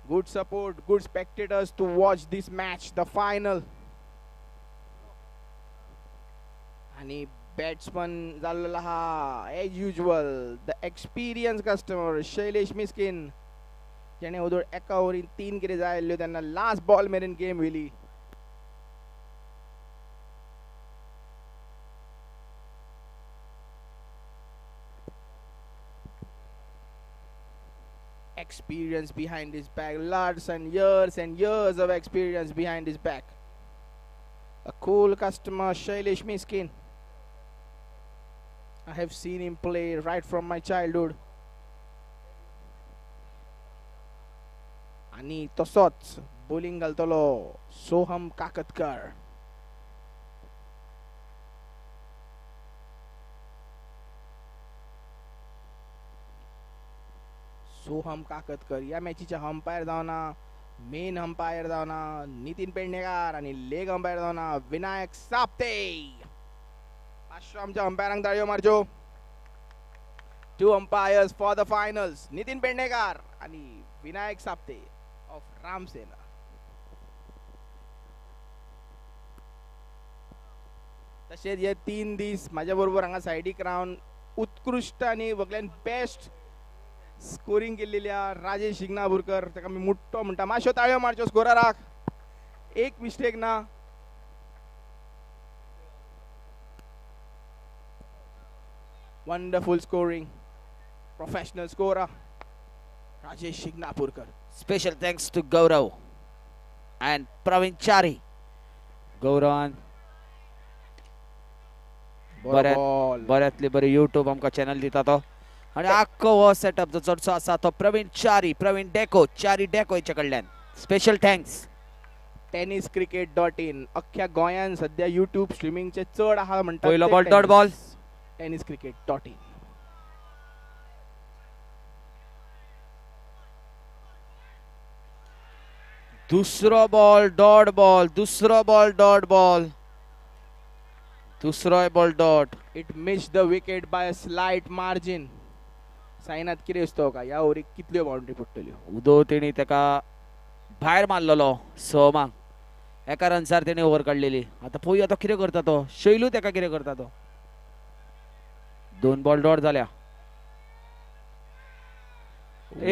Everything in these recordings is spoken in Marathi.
Good support, good spectators to watch this match, the final. आणि बॅट्समन झालेला हा as usual the experience customer Shailesh Miskin जेणे उदोड एका ओव्हरीन 3 कितें जाय त्यांना लास्ट बॉल मेरेन गेम व्हेली. Experience behind his back, lots and years of experience behind his back. A cool customer, Shailesh Miskin. I have seen him play right from my childhood. आणि तसोच bowling घालतलो सोहम काकतकर. सोहम काकतकर या मॅचीचे अंपायर जावना, मेन अंपायर जावना नितीन पेडणेकर आणि लेग अंपायर जावना विनायक साप्ते. मास्टर आमच्या अंपायरांक ताळयो मारच्यो. 2 umpires for the finals, Nitin Pednekar आणि विनायक साप्ते ऑफ रामसेना. तसेच हे 3 दीस माझ्या बरोबर हांगा सायडीक रावन उत्कृष्ट आणि वगल्यान बेस्ट स्कोरिंग केलेल्या राजेश शिंगणापूरकर ताका मी मुट्टो म्हणटा. मातशो ताळयो मारच्यो स्कोरराक. एक मिस्टेक ना. Wonderful scoring, professional scorer Rajesh Shinganapurkar. Special thanks to Gaurav and Praveen Chari. Gauravan बऱ्यातले बरे YouTube आमका चॅनल दिता तो आणि आख्खो हो सेटअप जो चडसो आसा तो प्रवीण चारी, प्रवीण डेको, चारी डेको हेचे कडल्यान. Special thanks. tenniscricket.in अख्ख्या गोंयान सध्या YouTube स्ट्रीमिंगचे चड आहा म्हणटा. पहिलो बॉल डॉट बॉल. tenniscricket.in. दुसरो बॉल डॉट बॉल, दुसरो बॉल डॉट बॉल, दुसरो ball dot. It missed the wicket by a slight margin. सायनात कितें दिसतो का या ओव्हरीक कितल्यो बाउंड्री पडटल्यो. उदो तेणी तेका भायर मारलेलो सहमांक. एका रन्सार तेणी ओव्हर काडलेली. आता पळोवया तो कितें करता तो. शैलू तेका कितें करता तो. 2 बॉल डॉट जाल्या.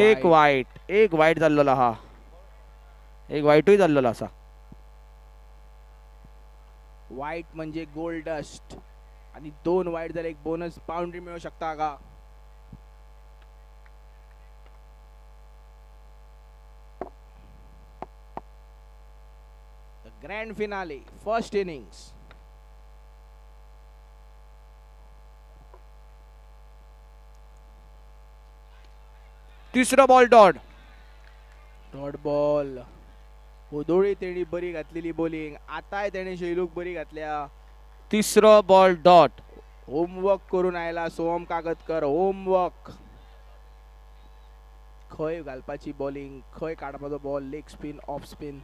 एक वाईट जाल्लो हा. एक वाईटूय जाल्लो आसा. वाईट म्हणजे गोल्ड डस्ट आणि 2 वाईट जाल्यार एक बोनस बाउंड्री मिळू शकता का. The grand finale, first innings. तिसरो बॉल डॉट. Dot ball. उदोळी तेणी बरी घातलेली बॉलिंग. आताय तेणी शैलूक बरी घातल्या. तिसरो बॉल डॉट. होमवर्क करून आयला सोहम काकतकर. होमवर्क. खंय घालपाची बॉलिंग, खंय काडपाचो ball, leg spin, off spin.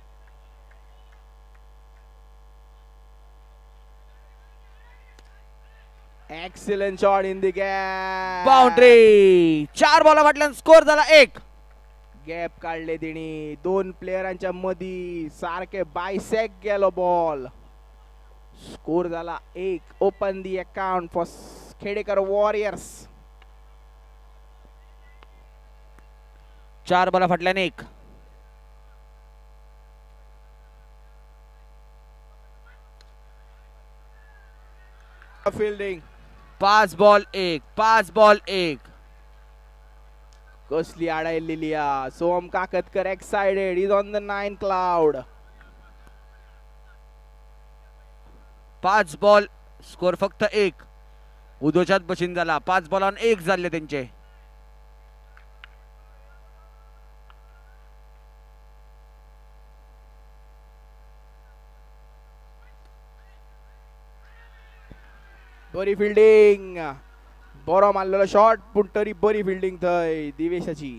Excellent shot in the gap. Boundary. 4 बॉला फाटल्यान स्कोर झाला 1. गॅप काढले तेणी 2 प्लेयरांच्या मधी. सारखे बायसेक गेलो बॉल. स्कोर झाला 1. Open the account for Khedekar warriors. 4 बॉला फाटल्यान 1. फिल्डिंग. 5 बॉल 1. 5 बॉल 1. कसली आडायलेली आ. Soham Kakatkar excited. Is on the 9 cloud. 5 ball score फक्त 1. उदोच्याच भशेन जाला. 5 बॉलान 1 जाल्ले तेंचे. बरी फिल्डिंग. बरो मारलेलो शॉट पूण तरी बरी फिल्डिंग थंय दिवेशाची.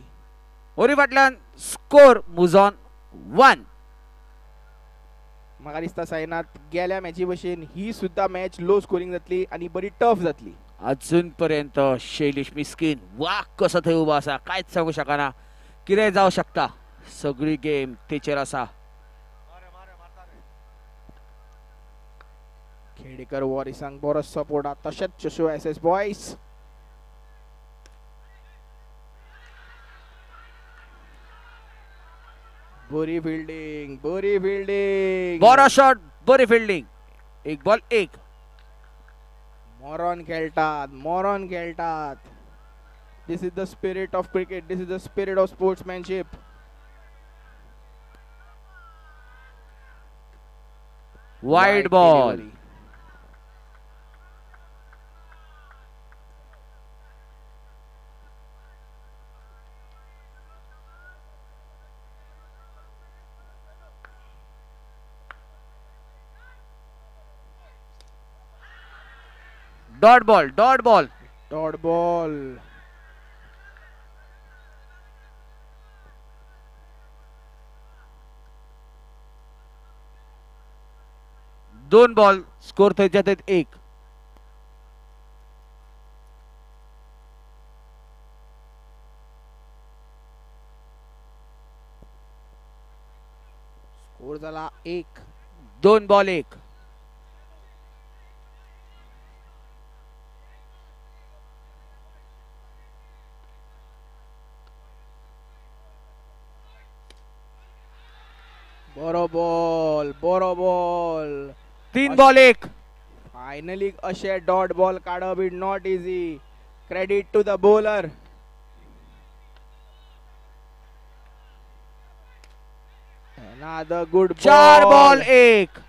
ओरी फाटल्यान स्कोर मूव्स ऑन 1. म्हाका दिसता सायनात गेल्या मॅची भशेन ही सुद्धा मॅच लो स्कोरिंग जातली आणि बरी टफ जातली. अजून पर्यंत शैलेश मिस्किन वा कसो थंय उबो आसा कांयच सांगू शकना. कितें जावं शकता. सगळी गेम तेचेर आसा. खेडेकर वॉरिसांक बरो सपोर्ट आहा तशेंच चशू एसएस बॉयज. बरी फिल्डिंग बरो शॉट, बरी फिल्डिंग. एक बॉल एक. मोरोन खेळटात. This is the spirit of cricket. This is the spirit of sportsmanship. Wide ball. Dot ball. Dot ball. दोन बॉल. स्कोर थंयच्या थंय एक. स्कोर झाला एक. दोन बॉल एक. बरो बॉल. तीन बॉल एक. फायनली अशे डॉट बॉल काढप it not easy. Credit to the bowler. Another good ball. चार बॉल एक.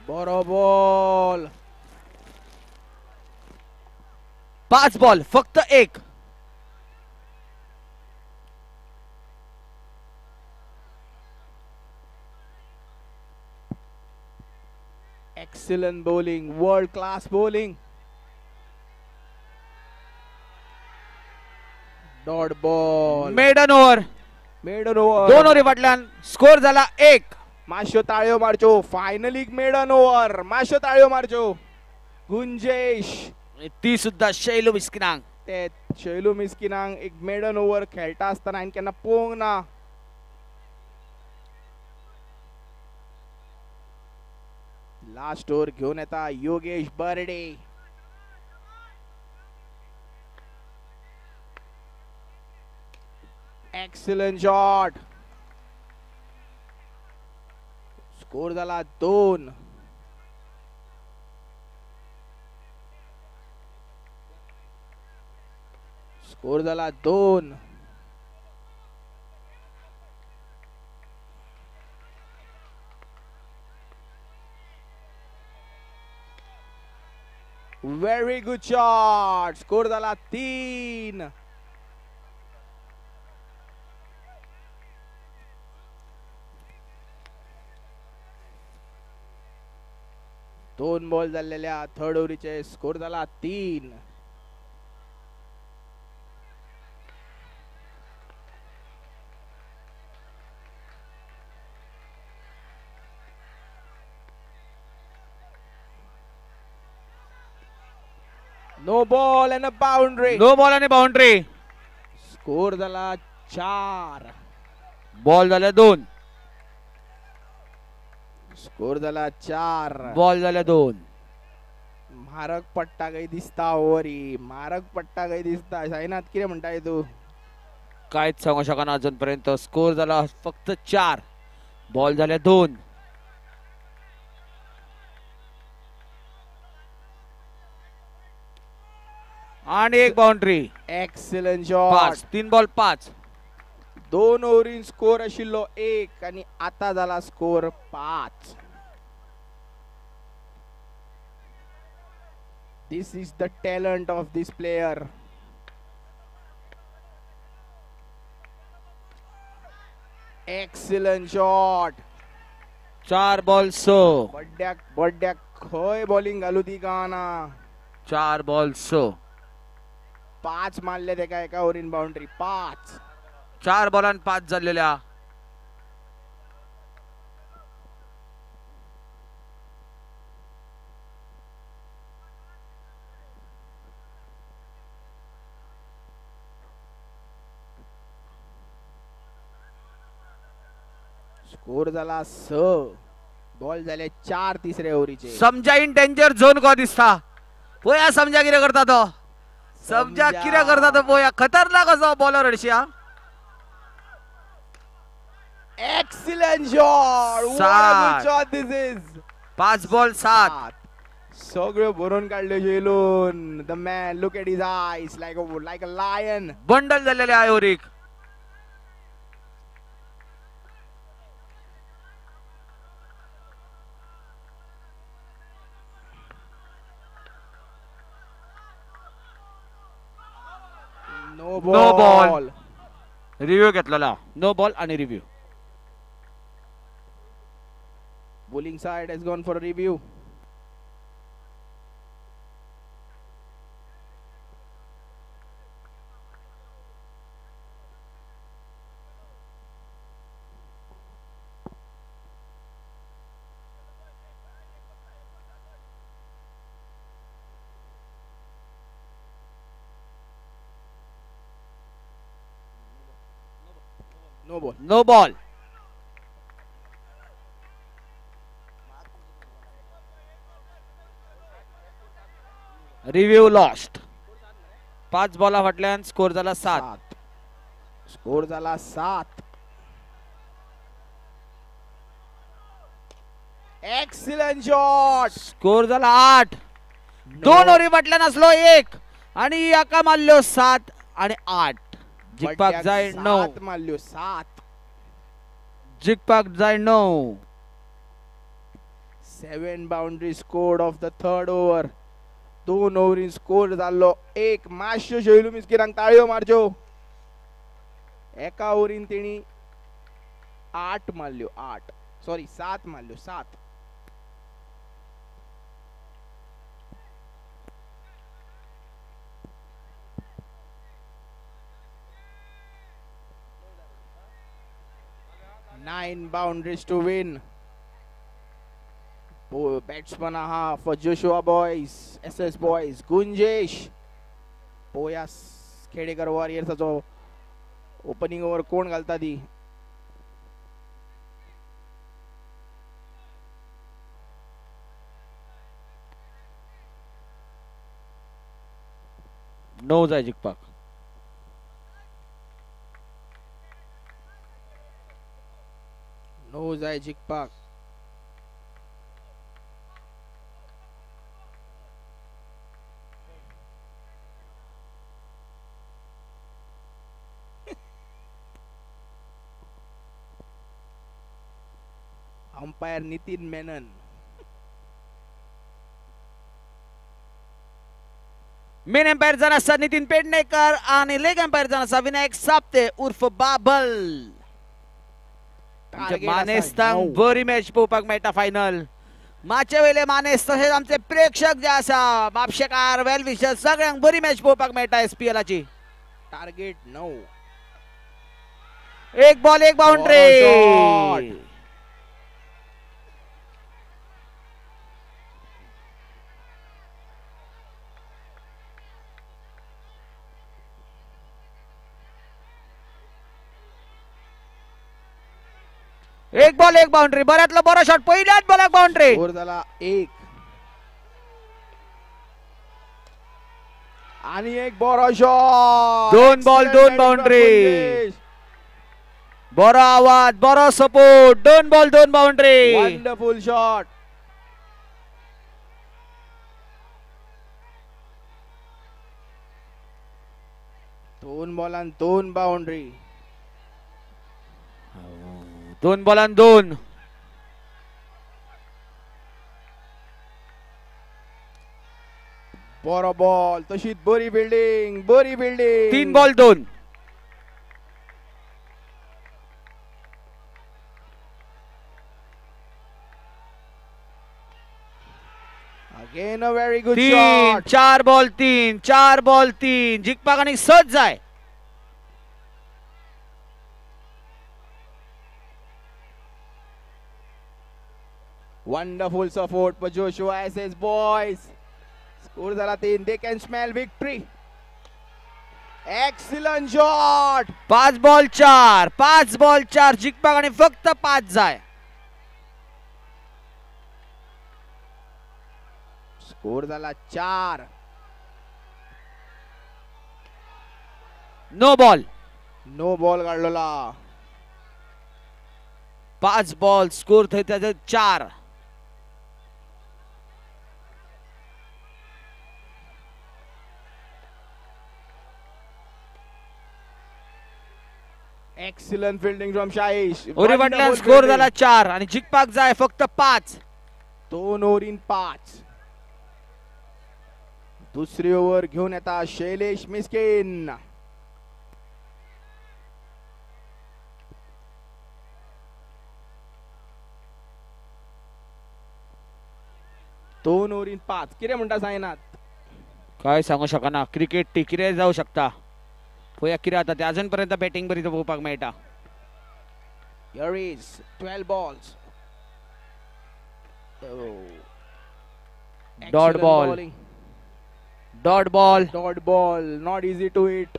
बरो बॉल. पाच बॉल फक्त एक. Excellent bowling, world class bowling. Dot ball. Maiden over. दोन ओव्हरी फाटल्यान स्कोर झाला एक. माश्यो ताळ्यो मारच्यो. Finally maiden over. माश्यो ताळ्यो मारच्यो. गुंजेश. ती सुद्धा शैलू मिस्किनांक. ते शैलू मिस्किनांक एक मेडन ओव्हर खेळटा आसतना हांवें केन्ना पळोवंक ना. लास्ट ओव्हर घेऊन येता Yogesh Barde. Excellent shot. Score झाला 2. स्कोर झाला 2. Very good shot. स्कोर झाला 3. दोन बॉल झालेल्या थर्ड ओव्हरीचे. स्कोर झाला 3. No ball and a boundary. No ball आणि बाउंड्री. स्कोर झाला 4. बॉल झाल्या 2. स्कोर झाला 4. बॉल झाल्या 2. म्हारग पट्टा काही दिसता ओव्हरी. म्हारग पट्टा काही दिसता. साईनाथ कितें म्हणटाय तू? काहीच सांगू शकना अजूनपर्यंत. स्कोर झाला फक्त 4. बॉल झाल्या 2. आणि एक बाउंड्री. Excellent shot. 5. 3 बॉल 5. दोन ओव्हरीन स्कोर आशिल्लो 1 आणि आता झाला score 5. This is the talent of this player. Excellent shot. 4 ball 6. बड्ड्याक खंय बॉलिंग घालू ती गावना. 4 बॉल 6. 5 मारले तेका एका ओव्हरीन बाउंड्री 5. 4 बॉलान 5 झालेल्या. स्कोर झाला 6. बॉल झाले 4 तिसऱ्या ओव्हरीचे. समजा इन डेंजर झोन को दिसता. पोया समजा कितें करता तो. समजा कितें करता तो पोया. खतरनाक असो बॉलर हरशी. Excellent shot. What a good shot this is. 5 ball 7. सगळं भरून काढले झेलून. The man, look at his eyes like a lion. Bundle झालेले आहे ओव्हरीक. No No ball. ball. Review घेतलेला. नो बॉल आणि review. Bowling side has gone for a review. No ball. No ball. Review lost. 5 बॉला फाटल्यान स्कोर झाला 7. स्कोर झाला 7. Excellent shot. स्कोर झाला 8. 2 ओव्हरी फाटल्यान असलो 1 आणि एका मारल्यो 7 आणि 8. जिखपाक जाय 9. मारल्यो 7. जिखपाक जाय 9. 7 boundary scored of the third over. 2 ovarian score झालो 1. माश्यो शैलू मिस्किरांक ताळयो मारच्यो. एका ओव्हरीन तेणी 8 मारल्यो 8. Sorry 7 मारल्यो 7. Nine boundaries to win. Batsman for Joshua boys, SS boys, Gunjesh. पोयास खेडेकर वॉरियर्सचो ओपनिंग ओव्हर कोण घालता ती. नो जाय जिखपाक. नो जाय जिखपाक. Umpire Nitin Menon. Main umpire जावन आसा नितीन पेडणेकर आणि लेग एम्पायर जावन आसा विनायक साप्ते उर्फ बाबल. मानेस्तांक बरी मॅच पळोवपाक मेळटा फायनल. माचे वयले मानेस्त तशेंच आमचे प्रेक्षक जे आसा म्हापशेकार वेल विशर सगळ्यांक बरी मॅच पळोवपाक मेळटा SPL ची. टार्गेट 9. 1 ball 1 boundary. एक बॉल 1 बाउंड्री. बऱ्यातला बरा शॉट. पहिल्याच बॉलाक बाउंड्री. स्कोर झाला 1. आणि एक बरो शॉट. 2 ball 2 boundary. बरो आवाज बरो support. 2 ball 2 boundary. Wonderful shot. दोन बॉलान 2 बाउंड्री. 2 बॉलान 2. बरो बॉल. तशीच बरी बिल्डिंग. बरी building. 3 ball 2. Again a very good 3 shot. 4 ball 3 4 ball 3 जिखपाक आनी 7 जाय. Wonderful support for Joshua SS boys. Score झाला 3. They can smell victory. Excellent shot. 5 ball 4 5 ball 4 जिखपाक आनी फक्त 5 जाय. Score झाला 4. No ball. No ball काढलेला. 5 बॉल स्कोर थंय त्याचे 4. Excellent fielding from Shahish. ओरी फाटल्यान स्कोर झाला 4 आणि जिखपाक जाय फक्त 5. 2 ओव्हरीन 5. दुसरी ओव्हर घेऊन येता शैलेश मिस्किन. दोन ओव्हरीन 5. किती म्हणता सायनाथ? काय सांगू शकना. क्रिकेट टी कितें जाऊ शकता. पळया कितें जाता ते. अजूनपर्यंत बॅटिंग बरी पळोवपाक मेळटा. Here is 12 balls. Oh. Dot ball. Bowling. Dot ball. Dot ball. Not easy to hit.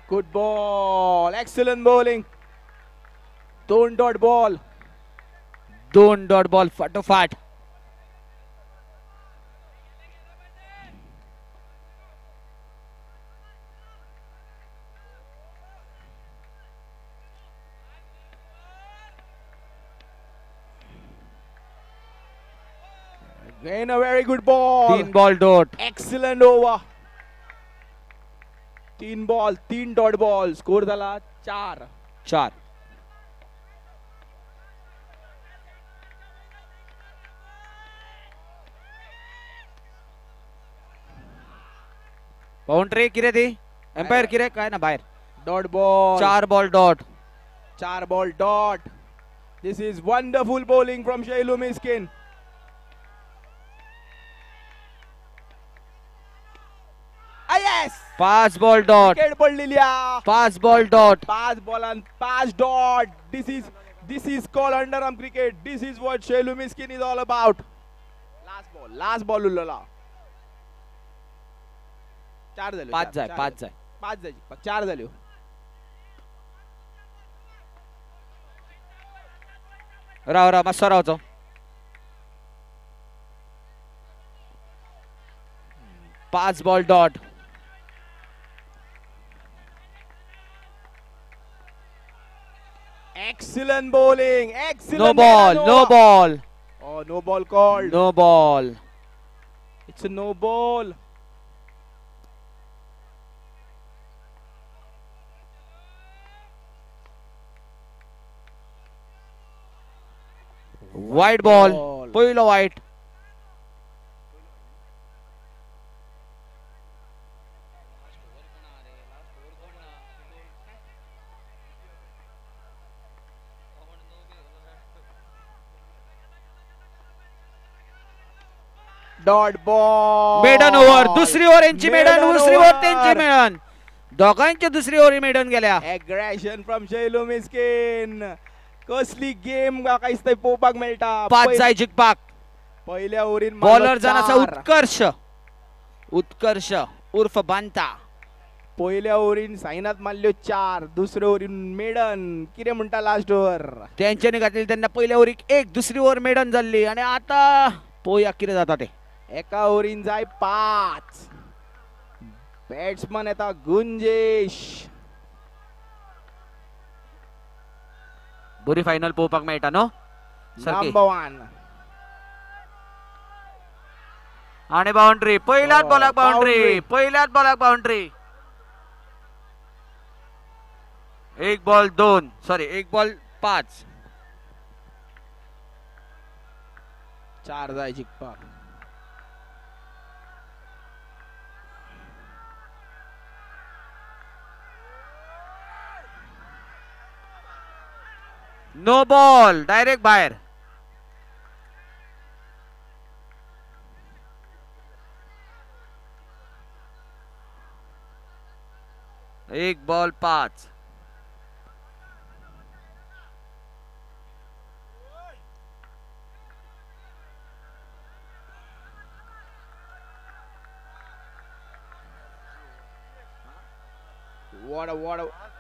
Good ball. Excellent bowling. Don't dot ball. 2 dot ball फटोफट. Again a very good ball. 3 ball dot. Excellent over. 3 ball, 3 dot ball. Score झाला 4. 4. बाउंड्री किरे ती. एम्पायर किरे काय ना बाहेर. Dot ball. 4 ball dot. 4 ball dot. This is wonderful bowling from Shailu Miskin. Yes. 5 ball dot. Wicket पडलेली आहे. 5 ball dot. 5 ball 5 dot. This is called underarm cricket. This is what Shailu Miskin is all about. Last ball उरलेला. 4 झाले. 5 जाय 5 जाय. 5 झाली. 4 झाले. राव मातसो रावचो. 5 ball dot. Excellent bowling. Excellent. No ball. No ball. Oh, no ball called. No ball. It's a no ball. White ball. पहिलो white. Dot ball. Maiden over. दुसरी ओव्हर यांची मेडन. दुसरी ओव्हर त्यांची मेडन. दोघांची दुसरी ओव्हर मेडन गेल्या. Aggression from Shailu Miskin. कसली गेम काहीच ते पोपाक मेळटा. 5 जाय जिखपाक. पहिल्या ओव्हरीन बॉलर जाण्याचा उत्कर्ष उर्फ बांता. पहिल्या ओव्हरीन साईनाथ मारल्यो 4. दुसऱ्या ओव्हरीन मेडन. कितें म्हणटा लास्ट ओव्हर. त्यांच्यानी घातली त्यांना पहिल्या ओव्हरीक 1. दुसरी ओव्हर मेडन जाल्ली आणि आता पळोवया कितें जाता ते. एका ओव्हरीन जाय 5. बॅट्समन येता गुंजेश. बरी फायनल पळोवपाक मेळटा न्हू. नंबर 1. आणि बाउंड्री. पहिल्याच बॉलाक बाउंड्री. पहिल्याच बॉलाक बाउंड्री. 1 बॉल 2. Sorry 1 ball 5. 4 जाय जिखपाक. नो बॉल डायरेक्ट बाहेर. एक ball 5.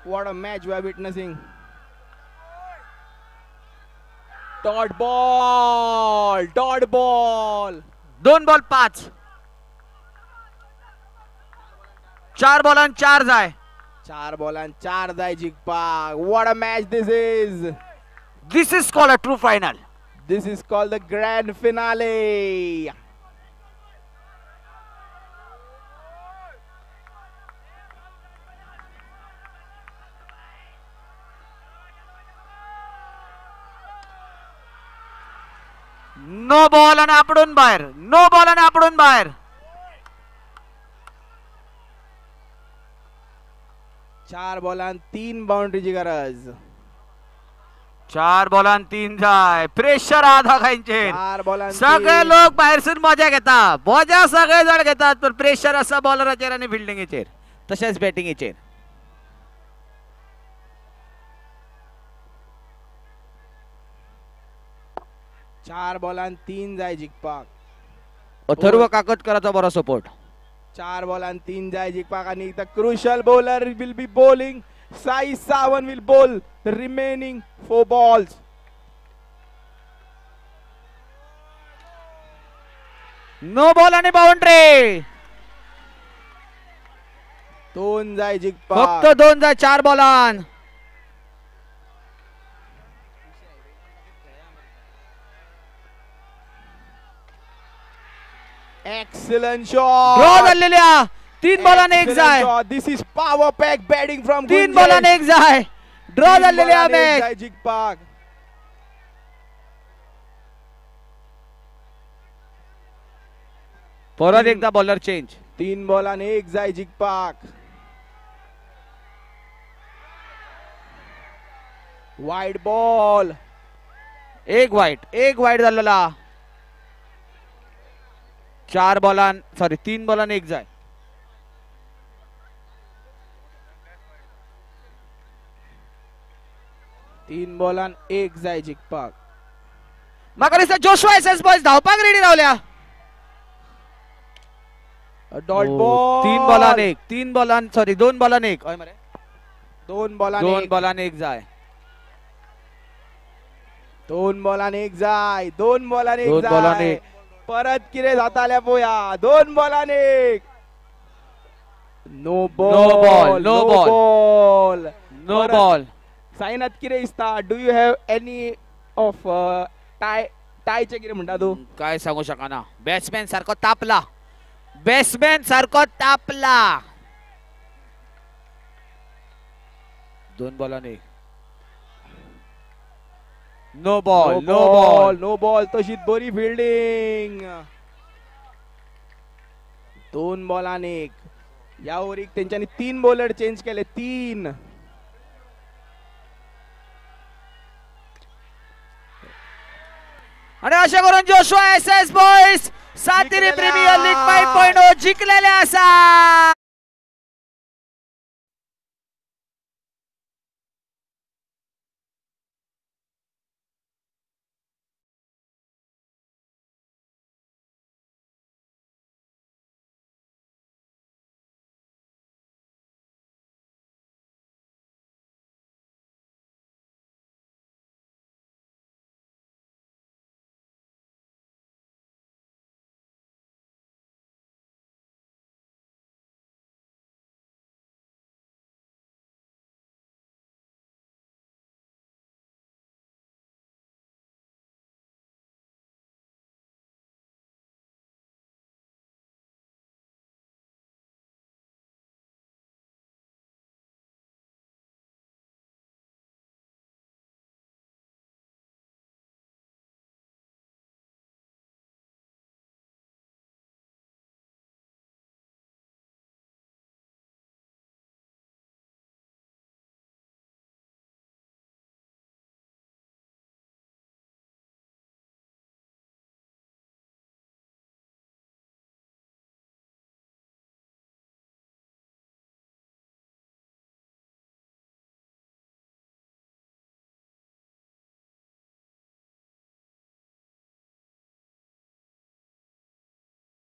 What a match we are witnessing. Dot ball. 2 ball 5. 4 बॉलान 4 जाय. 4 ball 4 जाय जिंकपाक. What a match this is. This is called a true final. This is called the grand finale. No ball आणि आपडून बाहेर. नो बॉल आणि आपडून बाहेर. 4 ball 3 बाउंड्रीची गरज. 4 बॉलान 3 जाय. प्रेशर आधा खायचे. 4 ball सगळे लोक बाहेरसून मजा घेतात. मजा सगळे जण घेतात पण प्रेशर असा बॉलराचेर आणि फिल्डिंगेचेर तसेच बॅटिंगेचेर. 4 ball 3 जाय जिंकपाक. अथर्व काकतकराचा बरा सपोर्ट. 4 ball 3 जाय जिंकपाक आणि the crucial bowler will be bowling. Sai Sawan will bowl the remaining 4 balls. No ball आणि बाउंड्री. 2 जाय जिंकपाक. फक्त 2 जाय 4 बॉलान. Excellent shot. ड्रॉ झालेल्या 3 बॉलान 1 जाय. This is power pack batting from 3 बॉलान 1 जाय. ड्रॉ झालेल्या मॅच. जिंकपाक. परत एकदा बॉलर चेंज. 3 ball 1 जाय जिंकपाक. Wide ball. एक वाईट झालेला. 4 बॉलान 3 बॉलान 1 जाय. तीन बॉलान 1 जाय जिंकपाक. म्हाका दिसता जोशुआ एसएस बॉयज धावपाक रेडी रावल्या. Dot ball. 3 बॉलान 1. 2 बॉलान 1. 2 बॉलान 2 बॉलान 1 जाय. 2 बॉलान 1 जाय. 2 बॉलान 1 2 बॉलान जाय. 1. परत किरे जाताल्या पोया. 2 बॉलान 1. No ball. Ball. No ball. Sainath किरे दिसता. Do you have any of टायचे किरे म्हणटा तू. काय सांगू शकना. बॅट्समॅन सारखो तापला. 2 बॉलान 1. No ball. तशीच बरी फिल्डिंग. 2 बॉलान 1. या ओव्हरीक त्यांच्यानी 3 बॉलर चेंज केले. 3. आणि अशा करून Joshua SS boys Sateri premier league 5.0 जिंकलेले असा.